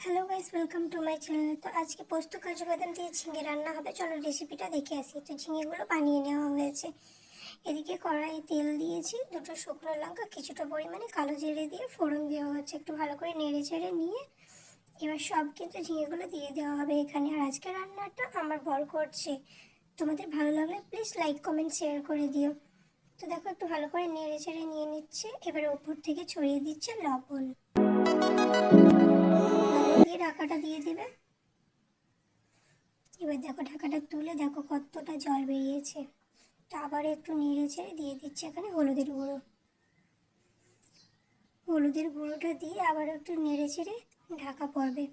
Hello guys, welcome to my channel. তো আজকে পোস্ত কাজু বাদাম দিয়ে ঝিঙে রান্না হবে। চলো রেসিপিটা দেখে আসি। তো ঝিঙেগুলো বানিয়ে নেওয়া হয়েছে। এদিকে কড়াইয়ে তেল দিয়েছি, দুটো শুকনো লঙ্কা, কিছুটা পরিমাণে কালো জিরে দিয়ে ফোড়ন দেওয়া হচ্ছে। একটু ভালো করে নেড়ে চেড়ে নিয়ে এবার সব কিন্তু ঝিঙেগুলো দিয়ে দেওয়া হবে এখানে। আর আজকে রান্নাটা আমার বর করছে। তোমাদের ভালো লাগলে প্লিজ লাইক কমেন্ট শেয়ার করে দিও। তো দেখো, একটু ভালো করে নেড়ে চেড়ে নিয়ে নিচ্ছে। এবার উপর থেকে ছড়িয়ে দিচ্ছে লবণ। লবণ দিয়ে ঢাকাটা দিয়ে দিবে। এবার দেখো, ঢাকাটা তুলে দেখো কতটা জল বেরিয়েছে। তো আবার একটু নেড়ে ছেড়ে দিয়ে দিচ্ছে এখানে হলুদের গুঁড়ো। হলুদের গুঁড়োটা দিয়ে আবার একটু নেড়ে ছেড়ে ঢাকা পড়বে।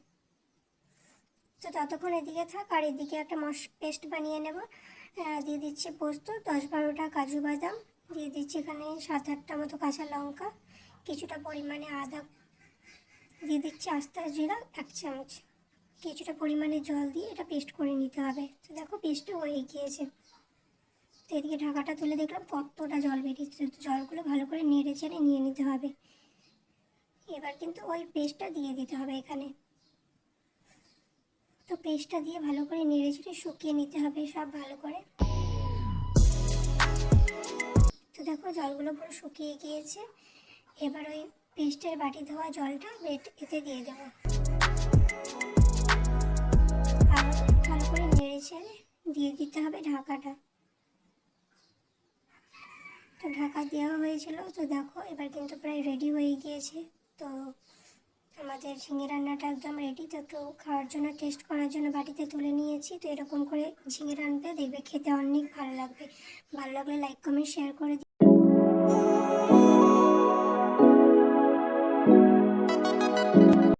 তো ততক্ষণ এদিকে থাক, আর এদিকে একটা পেস্ট বানিয়ে নেব। দিয়ে দিচ্ছি পোস্ত, 10-12টা কাজু বাদাম, দিয়ে দিচ্ছি এখানে 7-8টা মতো কাঁচা লঙ্কা, কিছুটা পরিমাণে আদা, দিয়ে দিচ্ছি আস্তা জিরা 1 চামচ, কিছুটা পরিমাণে জল দিয়ে এটা পেস্ট করে নিতে হবে। তো দেখো পেস্টটা হয়ে গিয়েছে। তো এদিকে ঢাকাটা তুলে দেখলাম কতটা জল বেরিয়েছে। তো জলগুলো ভালো করে নেড়ে চেড়ে নিয়ে নিতে হবে। এবার কিন্তু ওই পেস্টটা দিয়ে দিতে হবে এখানে। তো পেস্টটা দিয়ে ভালো করে নেড়ে চেড়ে শুকিয়ে নিতে হবে সব ভালো করে। তো দেখো জলগুলো পুরো শুকিয়ে গিয়েছে। এবার ওই পেস্টের বাটি ধোয়া জলটা এতে দিয়ে দেবো। আর ভালো করে নেড়ে চেড়ে দিয়ে দিতে হবে ঢাকাটা। তো ঢাকা দেওয়া হয়েছিল। তো দেখো এবার কিন্তু প্রায় রেডি হয়ে গিয়েছে। তো আমাদের ঝিঙে রান্নাটা একদম রেডি। তো একটু খাওয়ার জন্য, টেস্ট করার জন্য বাটিতে তুলে নিয়েছি। তো এরকম করে ঝিঙে রান্নাটা দেখবে, খেতে অনেক ভালো লাগবে। ভালো লাগলে লাইক কমেন্ট শেয়ার করে